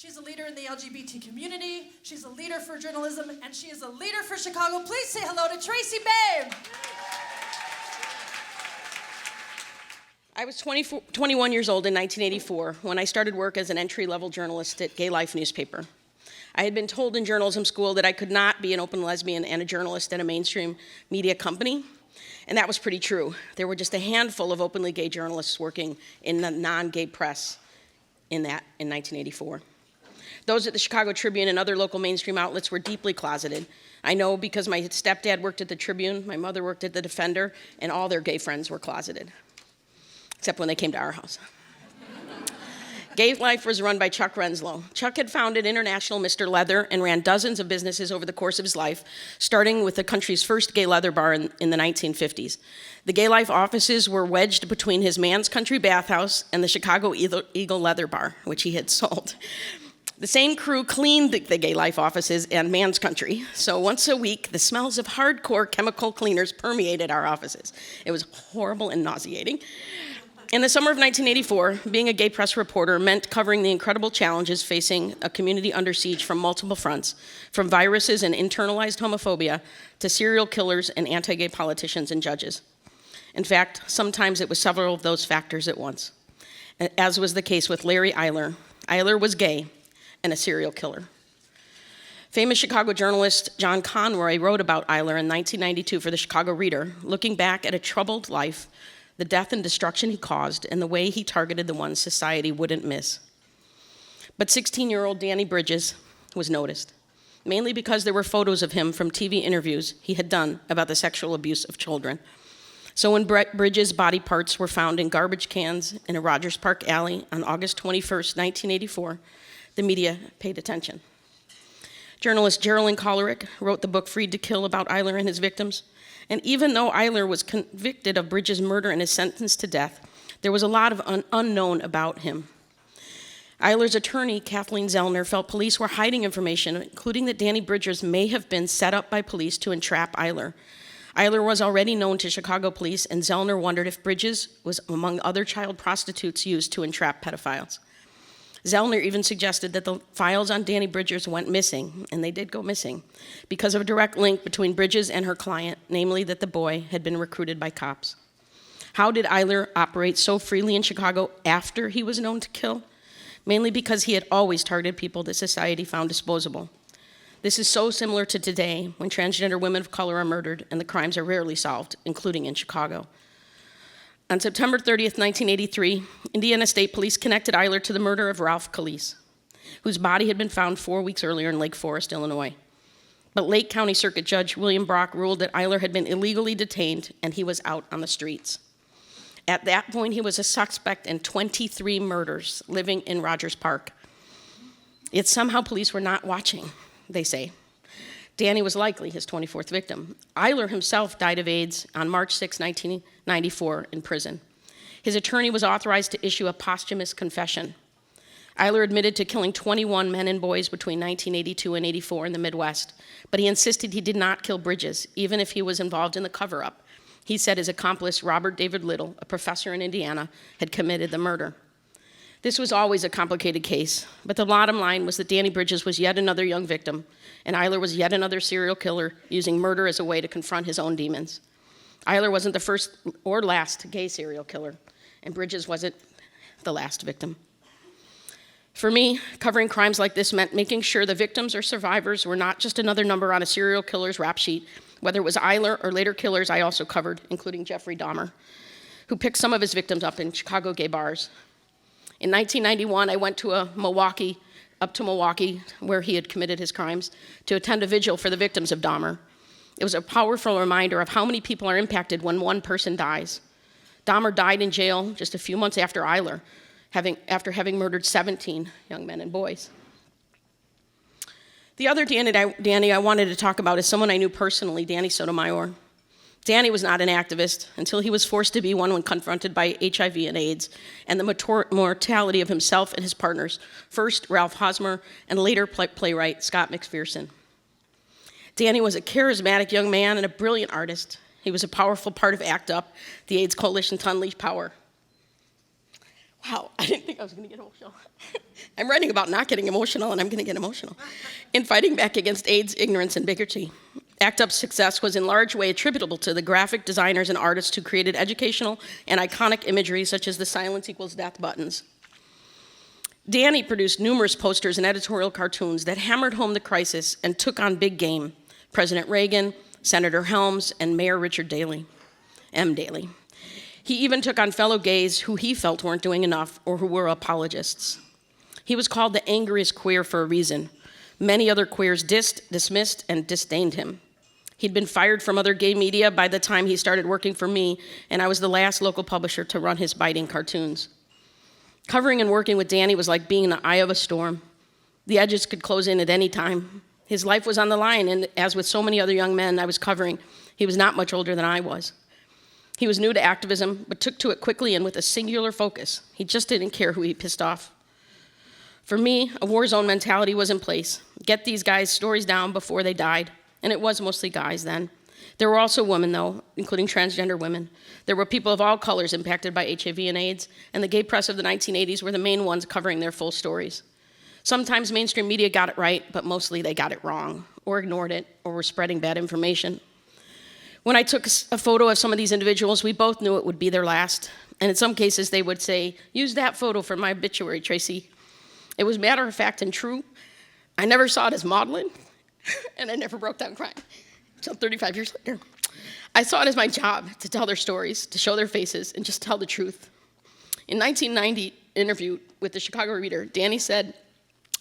She's a leader in the LGBT community, she's a leader for journalism, and she is a leader for Chicago. Please say hello to TRACY BAIM. I was 21 years old in 1984 when I started work as an entry-level journalist at GayLife newspaper. I had been told in journalism school that I could not be an open lesbian and a journalist at a mainstream media company, and that was pretty true. There were just a handful of openly gay journalists working in the non-gay press in 1984. Those at the Chicago Tribune and other local mainstream outlets were deeply closeted. I know because my stepdad worked at the Tribune, my mother worked at the Defender, and all their gay friends were closeted, except when they came to our house. GayLife was run by Chuck Renslow. Chuck had founded International Mr. Leather and ran dozens of businesses over the course of his life, starting with the country's first gay leather bar in the 1950s. The GayLife offices were wedged between his Man's Country bathhouse and the Chicago Eagle Leather Bar, which he had sold. The same crew cleaned the GayLife offices and Man's Country, so once a week, the smells of hardcore chemical cleaners permeated our offices. It was horrible and nauseating. In the summer of 1984, being a gay press reporter meant covering the incredible challenges facing a community under siege from multiple fronts, from viruses and internalized homophobia to serial killers and anti-gay politicians and judges. In fact, sometimes it was several of those factors at once, as was the case with Larry Eyler. Eyler was gay and a serial killer. Famous Chicago journalist John Conroy wrote about Eyler in 1992 for the Chicago Reader, looking back at a troubled life, the death and destruction he caused, and the way he targeted the ones society wouldn't miss. But 16-year-old Danny Bridges was noticed, mainly because there were photos of him from TV interviews he had done about the sexual abuse of children. So when Bridges' body parts were found in garbage cans in a Rogers Park alley on August 21st, 1984, the media paid attention. Journalist Geraldine Kollerick wrote the book Freed to Kill about Eyler and his victims. And even though Eyler was convicted of Bridges' murder and is sentenced to death, there was a lot of unknown about him. Eyler's attorney, Kathleen Zellner, felt police were hiding information, including that Danny Bridges may have been set up by police to entrap Eyler. Eyler was already known to Chicago police, and Zellner wondered if Bridges was among other child prostitutes used to entrap pedophiles. Zellner even suggested that the files on Danny Bridges went missing, and they did go missing, because of a direct link between Bridges and her client, namely that the boy had been recruited by cops. How did Eyler operate so freely in Chicago after he was known to kill? Mainly because he had always targeted people that society found disposable. This is so similar to today, when transgender women of color are murdered and the crimes are rarely solved, including in Chicago. On September 30th, 1983, Indiana State Police connected Eyler to the murder of Ralph Calise, whose body had been found 4 weeks earlier in Lake Forest, Illinois. But Lake County Circuit Judge William Brock ruled that Eyler had been illegally detained and he was out on the streets. At that point, he was a suspect in 23 murders living in Rogers Park. Yet somehow police were not watching, they say. Danny was likely his 24th victim. Eyler himself died of AIDS on March 6, 1994, in prison. His attorney was authorized to issue a posthumous confession. Eyler admitted to killing 21 men and boys between 1982 and 84 in the Midwest, but he insisted he did not kill Bridges, even if he was involved in the cover-up. He said his accomplice, Robert David Little, a professor in Indiana, had committed the murder. This was always a complicated case, but the bottom line was that Danny Bridges was yet another young victim, and Eyler was yet another serial killer using murder as a way to confront his own demons. Eyler wasn't the first or last gay serial killer, and Bridges wasn't the last victim. For me, covering crimes like this meant making sure the victims or survivors were not just another number on a serial killer's rap sheet. Whether it was Eyler or later killers I also covered, including Jeffrey Dahmer, who picked some of his victims up in Chicago gay bars. In 1991, I went to Milwaukee, where he had committed his crimes, to attend a vigil for the victims of Dahmer. It was a powerful reminder of how many people are impacted when one person dies. Dahmer died in jail just a few months after Eyler, after having murdered 17 young men and boys. The other Danny I wanted to talk about is someone I knew personally, Danny Sotomayor. Danny was not an activist until he was forced to be one when confronted by HIV and AIDS and the mortality of himself and his partners, first Ralph Hosmer and later playwright Scott McPherson. Danny was a charismatic young man and a brilliant artist. He was a powerful part of ACT UP, the AIDS coalition to unleash power. Wow, I didn't think I was going to get emotional. I'm writing about not getting emotional, and I'm going to get emotional. In fighting back against AIDS, ignorance, and bigotry, ACT UP's success was in large way attributable to the graphic designers and artists who created educational and iconic imagery such as the silence equals death buttons. Danny produced numerous posters and editorial cartoons that hammered home the crisis and took on big game: President Reagan, Senator Helms, and Mayor Richard Daley, M. Daley. He even took on fellow gays who he felt weren't doing enough or who were apologists. He was called the angriest queer for a reason. Many other queers dismissed, and disdained him. He'd been fired from other gay media by the time he started working for me, and I was the last local publisher to run his biting cartoons. Covering and working with Danny was like being in the eye of a storm. The edges could close in at any time. His life was on the line, and as with so many other young men I was covering, he was not much older than I was. He was new to activism, but took to it quickly and with a singular focus. He just didn't care who he pissed off. For me, a war zone mentality was in place. Get these guys' stories down before they died. And it was mostly guys then. There were also women, though, including transgender women. There were people of all colors impacted by HIV and AIDS, and the gay press of the 1980s were the main ones covering their full stories. Sometimes mainstream media got it right, but mostly they got it wrong, or ignored it, or were spreading bad information. When I took a photo of some of these individuals, we both knew it would be their last. And in some cases, they would say, "Use that photo for my obituary, Tracy." It was matter of fact and true. I never saw it as maudlin, and I never broke down crying until 35 years later. I saw it as my job to tell their stories, to show their faces, and just tell the truth. In 1990 interview with the Chicago Reader, Danny said,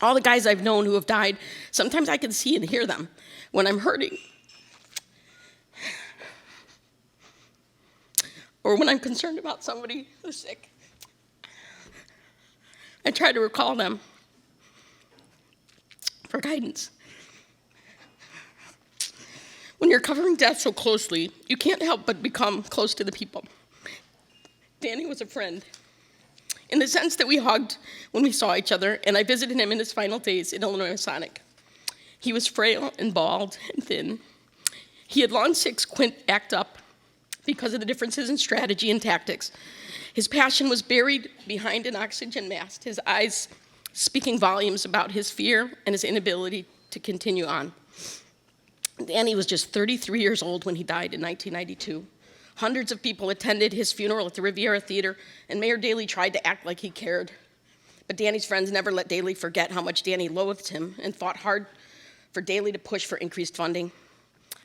"All the guys I've known who have died, sometimes I can see and hear them when I'm hurting, or when I'm concerned about somebody who's sick. I try to recall them for guidance. When you're covering death so closely, you can't help but become close to the people." Danny was a friend, in the sense that we hugged when we saw each other, and I visited him in his final days in Illinois Masonic. He was frail and bald and thin. He had long since quit ACT UP because of the differences in strategy and tactics. His passion was buried behind an oxygen mask, his eyes speaking volumes about his fear and his inability to continue on. Danny was just 33 years old when he died in 1992. Hundreds of people attended his funeral at the Riviera Theater, and Mayor Daley tried to act like he cared. But Danny's friends never let Daley forget how much Danny loathed him and fought hard for Daley to push for increased funding.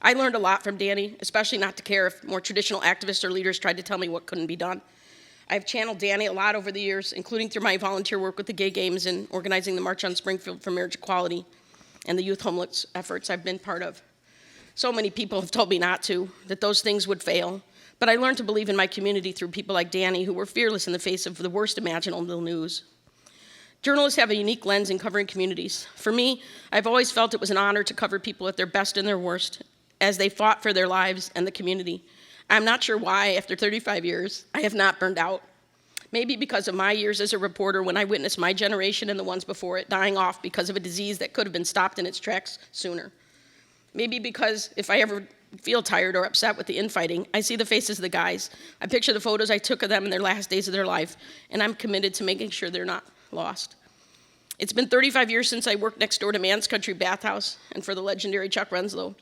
I learned a lot from Danny, especially not to care if more traditional activists or leaders tried to tell me what couldn't be done. I've channeled Danny a lot over the years, including through my volunteer work with the Gay Games and organizing the March on Springfield for Marriage Equality and the youth homeless efforts I've been part of. So many people have told me not to, that those things would fail, but I learned to believe in my community through people like Danny who were fearless in the face of the worst imaginable news. Journalists have a unique lens in covering communities. For me, I've always felt it was an honor to cover people at their best and their worst as they fought for their lives and the community. I'm not sure why, after 35 years, I have not burned out. Maybe because of my years as a reporter when I witnessed my generation and the ones before it dying off because of a disease that could have been stopped in its tracks sooner. Maybe because if I ever feel tired or upset with the infighting, I see the faces of the guys. I picture the photos I took of them in their last days of their life, and I'm committed to making sure they're not lost. It's been 35 years since I worked next door to Man's Country Bathhouse and for the legendary Chuck Renslow.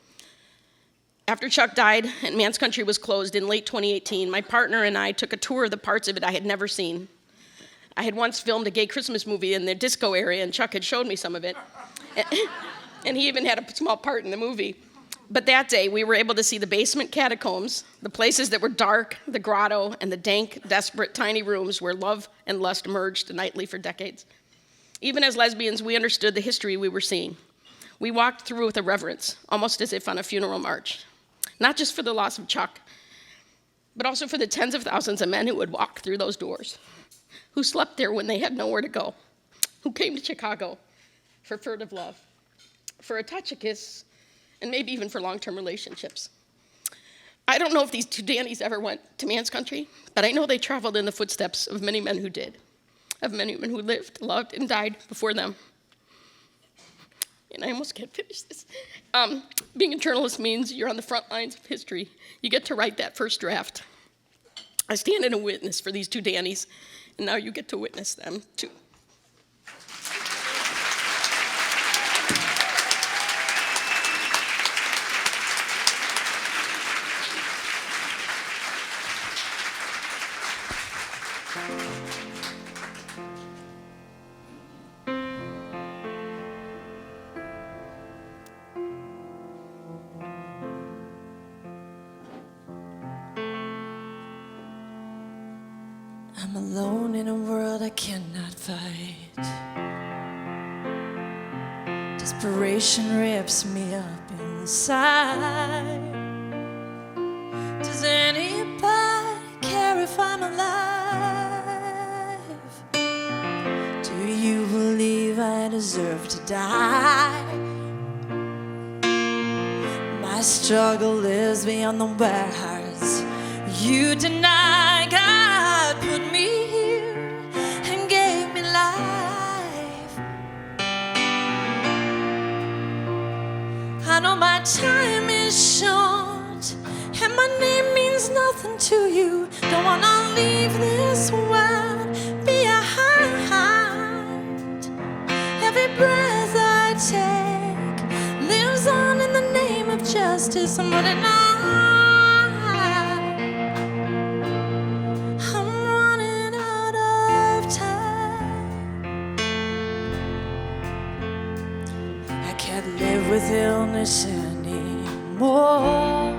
After Chuck died and Man's Country was closed in late 2018, my partner and I took a tour of the parts of it I had never seen. I had once filmed a gay Christmas movie in the disco area, and Chuck had showed me some of it. And he even had a small part in the movie. But that day, we were able to see the basement catacombs, the places that were dark, the grotto, and the dank, desperate, tiny rooms where love and lust merged nightly for decades. Even as lesbians, we understood the history we were seeing. We walked through with a reverence, almost as if on a funeral march. Not just for the loss of Chuck, but also for the tens of thousands of men who would walk through those doors, who slept there when they had nowhere to go, who came to Chicago for furtive love, for a touch, a kiss, and maybe even for long-term relationships. I don't know if these two Dannys ever went to Man's Country, but I know they traveled in the footsteps of many men who did, of many men who lived, loved, and died before them. And I almost can't finish this. Being a journalist means you're on the front lines of history. You get to write that first draft. I stand in a witness for these two Dannys, and now you get to witness them too. I'm alone in a world I cannot fight. Desperation rips me up inside. Does anybody care if I'm alive? Do you believe I deserve to die? My struggle lives beyond the words you deny. God put me here and gave me life. I know my time is short and my name means nothing to you. Don't wanna leave this world behind. Every breath I take lives on in the name of justice. I'm running on. With illness anymore.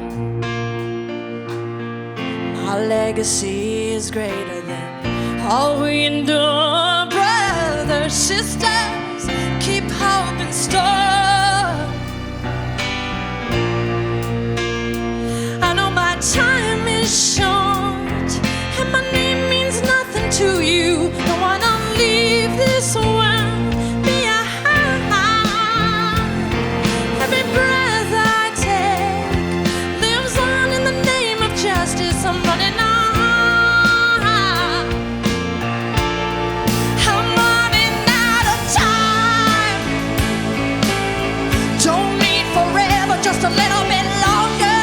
My legacy is greater than all we endure. Brothers, sisters, keep hope in store. I know my time is short and my name means nothing to you. Don't wanna leave this world. Just a little bit longer.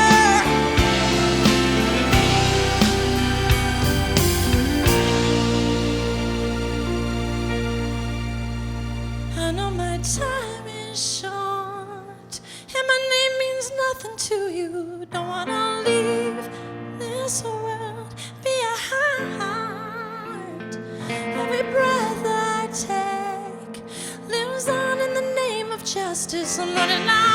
I know my time is short and my name means nothing to you. Don't wanna leave this world behind. Every breath I take lives on in the name of justice. I'm running out.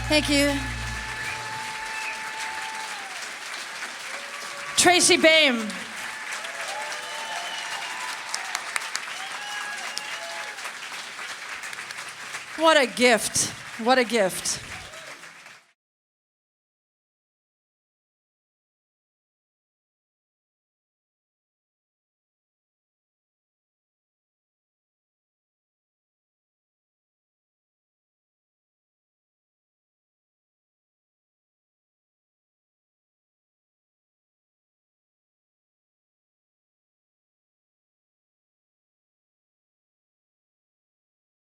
Thank you. TRACY BAIM. What a gift. What a gift.